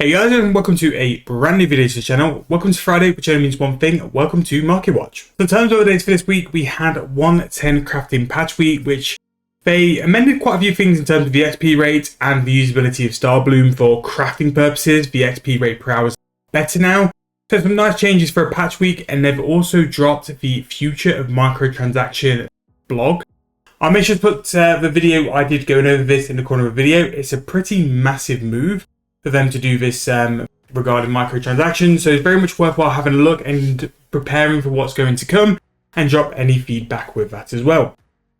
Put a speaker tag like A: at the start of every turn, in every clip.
A: Hey guys, and welcome to a brand new video to the channel. Welcome to Friday, which only means one thing. Welcome to Marketwatch. So in terms of updates for this week, we had 110 crafting patch week, which they amended quite a few things in terms of the XP rate and the usability of Star Bloom for crafting purposes. The XP rate per hour is better now. So some nice changes for a patch week, and they've also dropped the future of microtransaction blog. I'll make sure to put the video I did going over this in the corner of the video. It's a pretty massive move for them to do this regarding microtransactions, so it's very much worthwhile having a look and preparing for what's going to come, and drop any feedback with that as well.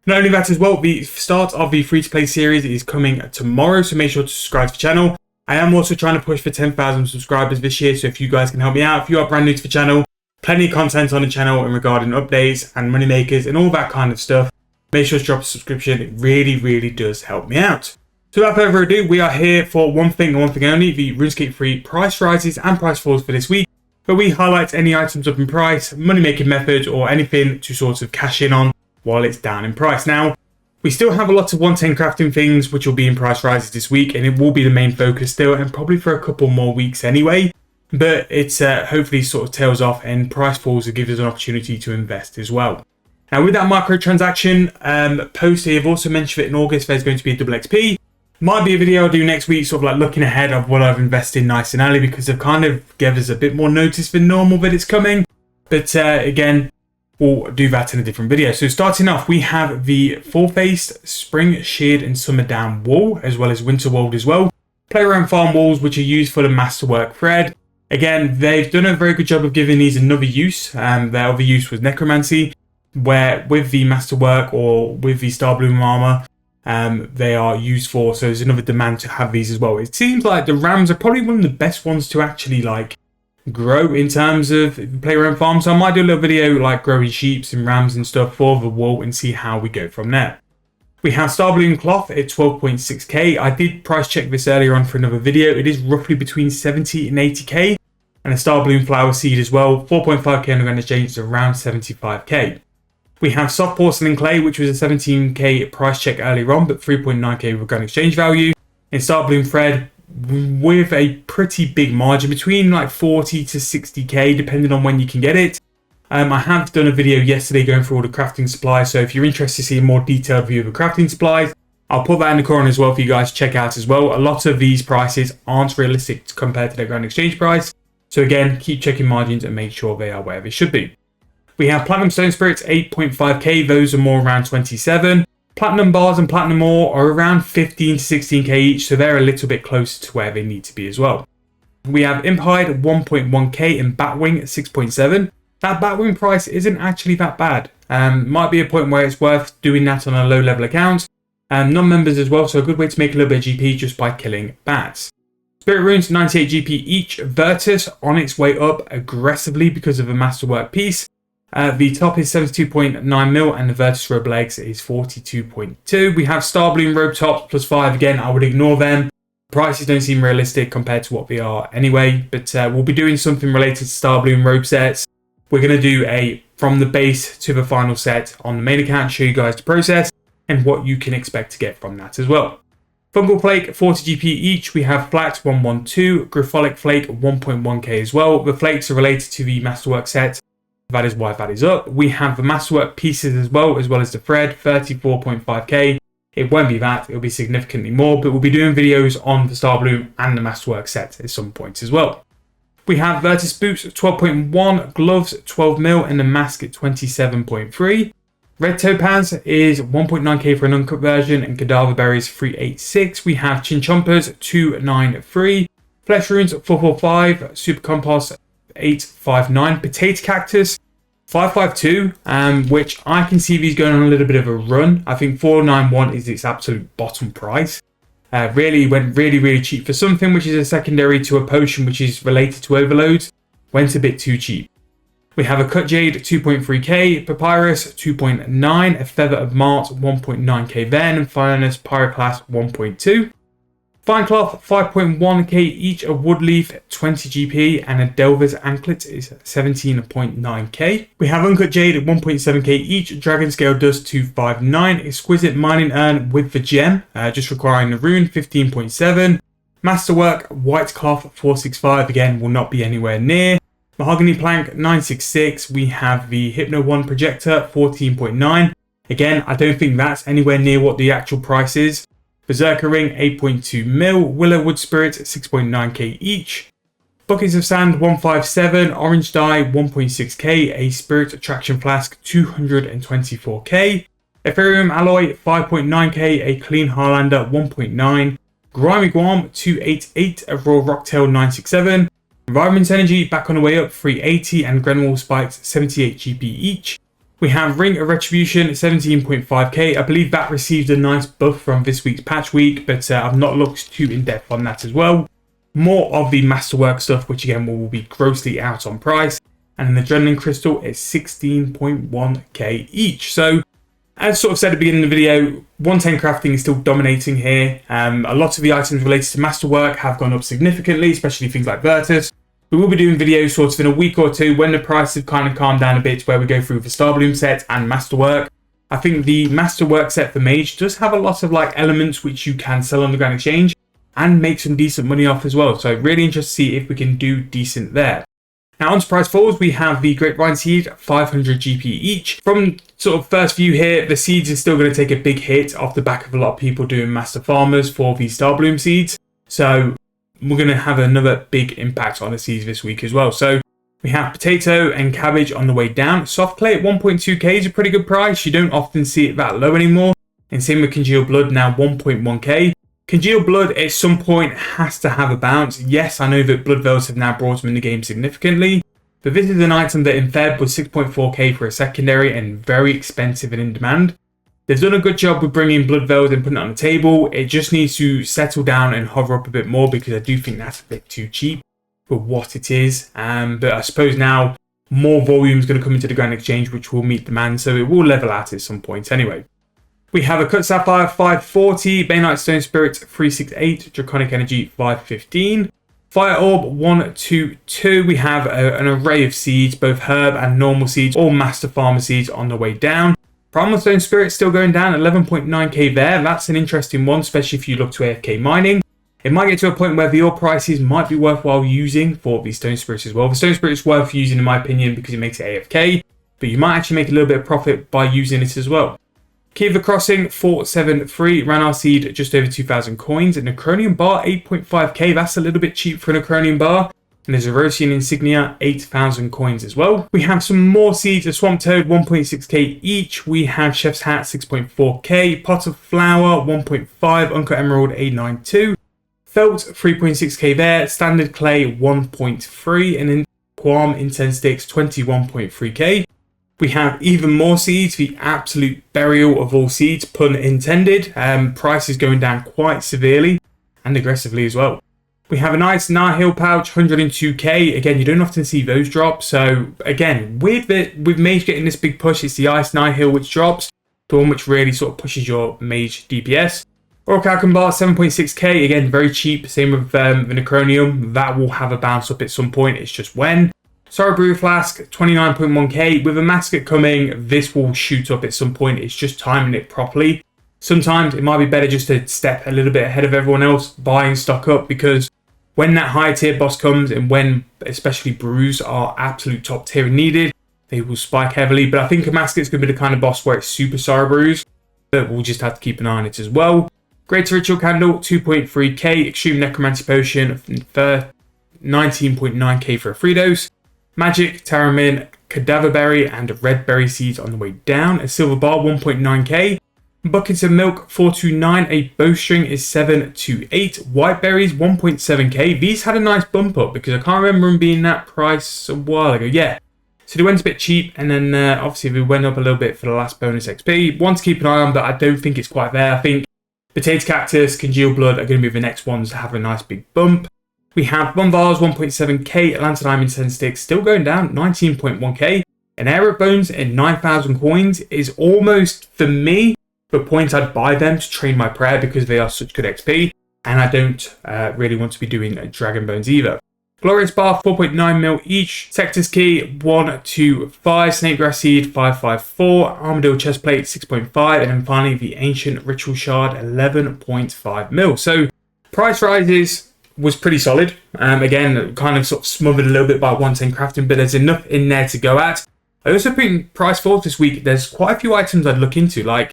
A: Not only that as well, the start of the free-to-play series is coming tomorrow, so make sure to subscribe to the channel. I am also trying to push for 10,000 subscribers this year, so if you guys can help me out, if you are brand new to the channel, plenty of content on the channel and regarding updates and moneymakers and all that kind of stuff. Make sure to drop a subscription. It really does help me out. So without further ado, we are here for one thing and one thing only, the Runescape 3 price rises and price falls for this week, where we highlight any items up in price, money-making methods, or anything to sort of cash in on while it's down in price. Now, we still have a lot of 110 crafting things which will be in price rises this week, and it will be the main focus still, and probably for a couple more weeks anyway. But it's hopefully sort of tails off, and price falls will give us an opportunity to invest as well. Now, with that microtransaction post, they have also mentioned that in August there's going to be a double XP. Might be a video I'll do next week, sort of like looking ahead of what I've invested nice and early, because they've kind of given us a bit more notice than normal that it's coming. But again, we'll do that in a different video. So starting off, we have the full-faced spring, sheared and summer down wool, as well as winter wool as well. Play around farm wools, which are used for the masterwork thread. Again, they've done a very good job of giving these another use. Their other use was necromancy, where with the masterwork or with the Star Bloom armor, they are used for, so there's another demand to have these as well. It seems like the rams are probably one of the best ones to actually like grow in terms of play around farm. So I might do a little video like growing sheeps and rams and stuff for the wool and see how we go from there. We have Star Bloom cloth at 12.6k. I did price check this earlier on for another video. It is roughly between 70 and 80k, and a Star Bloom flower seed as well, 4.5k on the grand exchange, is around 75k. We have soft porcelain clay, which was a 17k price check earlier on, but 3.9k with grand exchange value. And Star Bloom thread with a pretty big margin between like 40 to 60k, depending on when you can get it. I have done a video yesterday going through all the crafting supplies, so if you're interested to see a more detailed view of the crafting supplies, I'll put that in the corner as well for you guys to check out as well. A lot of these prices aren't realistic compared to their grand exchange price. So again, keep checking margins and make sure they are where they should be. We have Platinum Stone Spirits, 8.5k. Those are more around 27. Platinum Bars and Platinum Ore are around 15 to 16k each, so they're a little bit closer to where they need to be as well. We have Imphide, 1.1k, and Batwing at 6.7. That Batwing price isn't actually that bad. Might be a point where it's worth doing that on a low-level account. Non-members as well, so a good way to make a little bit of GP just by killing bats. Spirit Runes, 98 GP each. Virtus on its way up aggressively because of a Masterwork piece. The top is 72.9 mil, and the Virtus robe legs is 42.2. We have Star Bloom robe tops plus 5. Again, I would ignore them. Prices don't seem realistic compared to what they are anyway, but we'll be doing something related to Star Bloom robe sets. We're going to do a from the base to the final set on the main account, show you guys the process and what you can expect to get from that as well. Fungal Flake, 40 GP each. We have Flat, 112. Grapholic Flake, 1.1k as well. The flakes are related to the Masterwork set. That is why that is up. We have the Masterwork pieces as well as the thread, 34.5k. It won't be that, it'll be significantly more, but we'll be doing videos on the Star Bloom and the Masterwork set at some point as well. We have Virtus Boots, 12.1, Gloves, 12 mil, and the Mask at 27.3. Red Topaz is 1.9k for an uncut version, and Cadaver Berries, 386. We have Chinchompers, 293. Flesh Runes, 445. Super Compost, 859. Potato Cactus, 552, which I can see these going on a little bit of a run. I think 491 is its absolute bottom price. Really went really cheap for something which is a secondary to a potion which is related to overloads. Went a bit too cheap. We have a Cut Jade, 2.3k, Papyrus, 2.9, a Feather of Mart, 1.9k then, and Finest Pyroclast, 1.2. Fine Cloth, 5.1k each, a Woodleaf, 20 GP, and a Delver's Anklet is 17.9k. We have Uncut Jade at 1.7k each, Dragon Scale Dust 259, Exquisite Mining Urn with the Gem, just requiring the rune, 15.7. Masterwork White Cloth 465, again, will not be anywhere near. Mahogany Plank 966, we have the Hypno 1 Projector 14.9. Again, I don't think that's anywhere near what the actual price is. Berserker Ring 8.2 mil, Willow Wood Spirit 6.9k each. Buckets of Sand 157, Orange Dye 1.6k, a Spirit Attraction Flask 224k. Ethereum Alloy 5.9k, a Clean Harlander 1.9. Grimy Guam 288, a Raw Rocktail 967. Environment Energy back on the way up 380, and Grenwall Spikes 78 GP each. We have Ring of Retribution 17.5k. I believe that received a nice buff from this week's patch week, but I've not looked too in depth on that as well. More of the Masterwork stuff, which again will be grossly out on price. And then the Adrenaline Crystal is 16.1k each. So, as sort of said at the beginning of the video, 110 crafting is still dominating here. A lot of the items related to Masterwork have gone up significantly, especially things like Virtus. We will be doing videos sort of in a week or two when the price have kind of calmed down a bit, where we go through the Star Bloom set and Masterwork. I think the Masterwork set for Mage does have a lot of like elements which you can sell on the Grand Exchange and make some decent money off as well. So really interested to see if we can do decent there. Now on to price falls, we have the Grapevine Seed 500 GP each. From sort of first view here, the seeds are still going to take a big hit off the back of a lot of people doing Master Farmers for the Star Bloom seeds. So we're going to have another big impact on the seeds this week as well. So we have Potato and Cabbage on the way down. Soft Clay at 1.2k is a pretty good price. You don't often see it that low anymore. And same with Congealed Blood, now 1.1k. Congealed Blood at some point has to have a bounce. Yes, I know that Blood Veils have now brought him in the game significantly, but this is an item that in Feb was 6.4k for a secondary and very expensive and in demand. They've done a good job with bringing Blood Veils and putting it on the table. It just needs to settle down and hover up a bit more, because I do think that's a bit too cheap for what it is. But I suppose now more volume is going to come into the Grand Exchange, which will meet demand, so it will level out at some point anyway. We have a Cut Sapphire 540, Bainite Stone Spirit 368, Draconic Energy 515. Fire Orb 122, we have an array of seeds, both herb and normal seeds, all Master Farmer seeds on the way down. Primal Stone Spirit still going down, 11.9k there. That's an interesting one, especially if you look to AFK mining. It might get to a point where the ore prices might be worthwhile using for the Stone Spirits as well. The Stone Spirit is worth using in my opinion because it makes it AFK, but you might actually make a little bit of profit by using it as well. Kiva Crossing 473, Ranar Seed just over 2,000 coins, and Necronium Bar 8.5k. That's a little bit cheap for a Necronium Bar. And there's a Erosian Insignia, 8,000 coins as well. We have some more seeds, a Swamp Toad, 1.6k each. We have Chef's Hat, 6.4k. Pot of Flour, 1.5. Uncut Emerald, 892. Felt, 3.6k there. Standard Clay, 1.3. And then Quam Incense Sticks, 21.3k. We have even more seeds, the absolute burial of all seeds, pun intended. Price is going down quite severely and aggressively as well. We have a nice Nihil pouch, 102k. Again, you don't often see those drop. So again, with Mage getting this big push, it's the Ice Nihil which drops, the one which really sort of pushes your Mage DPS. Orichalcum Bar, 7.6k. Again, very cheap. Same with the Necronium. That will have a bounce up at some point. It's just when. Sorrow Brew Flask, 29.1k. With a Mascot coming, this will shoot up at some point. It's just timing it properly. Sometimes it might be better just to step a little bit ahead of everyone else, buying stock up, because when that high tier boss comes, and when especially brews are absolute top tier and needed, they will spike heavily. But I think a Mascot's going to be the kind of boss where it's super Sorrow Brews, but we'll just have to keep an eye on it as well. Greater Ritual Candle, 2.3k. Extreme Necromancy Potion, for 19.9k for a free dose. Magic, Taramin, Cadaver Berry, and Red Berry Seeds on the way down. A Silver Bar, 1.9k. Buckets of Milk, 429. A Bowstring is 728. White Berries, 1.7k. These had a nice bump up because I can't remember them being that price a while ago. Yeah. So they went a bit cheap, and then obviously we went up a little bit for the last bonus XP. One to keep an eye on, but I don't think it's quite there. I think Potato Cactus, Congealed Blood are going to be the next ones to have a nice big bump. We have Bombars, 1.7k. Atlanta Diamond 10 Sticks still going down, 19.1k. And Aero Bones at 9,000 coins is almost, for me, the point I'd buy them to train my prayer because they are such good XP. And I don't really want to be doing Dragon Bones either. Glorious Bar, 4.9 mil each. Sector's Key, 125. Snakegrass Seed, 554. Armadillo Chestplate, 6.5. And then finally, the Ancient Ritual Shard, 11.5 mil. So, price rises was pretty solid. Again, kind of sort of smothered a little bit by 110 crafting, but there's enough in there to go at. I also think price falls this week. There's quite a few items I'd look into, like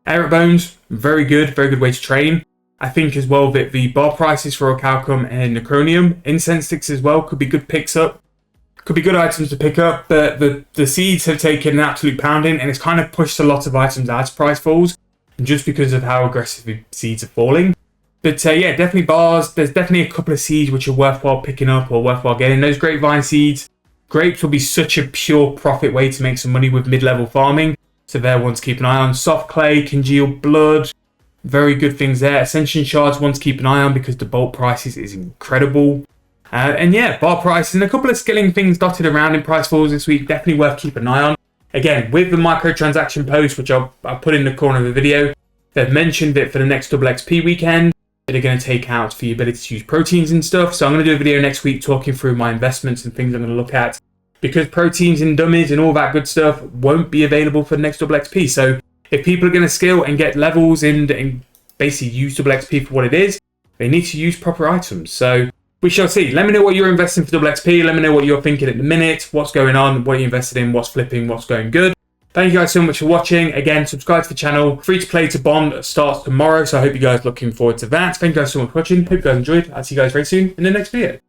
A: Air Bones, very good way to train. I think as well that the bar prices for Orichalcum and Necronium, incense sticks as well, could be good picks up. Could be good items to pick up, but the seeds have taken an absolute pounding, and it's kind of pushed a lot of items as price falls, just because of how aggressively seeds are falling. But yeah, definitely bars. There's definitely a couple of seeds which are worthwhile picking up or worthwhile getting. Those grapevine seeds. Grapes will be such a pure profit way to make some money with mid-level farming. So they're ones to keep an eye on. Soft clay, congealed blood. Very good things there. Ascension shards, one to keep an eye on because the bulk prices is incredible. And yeah, bar prices and a couple of skilling things dotted around in price falls this week. Definitely worth keeping an eye on. Again, with the microtransaction post, which I'll put in the corner of the video, they've mentioned that for the next double XP weekend, they're going to take out for your ability to use proteins and stuff. So I'm going to do a video next week talking through my investments and things I'm going to look at, because proteins and dummies and all that good stuff won't be available for the next double XP. So if people are going to skill and get levels and basically use double XP for what it is, they need to use proper items. So we shall see. Let me know what you're investing for double XP. Let me know what you're thinking at the minute. What's going on? What are you invested in? What's flipping? What's going good? Thank you guys so much for watching. Again, subscribe to the channel. Free to play to bond starts tomorrow, so I hope you guys are looking forward to that. Thank you guys so much for watching. Hope you guys enjoyed. I'll see you guys very soon in the next video.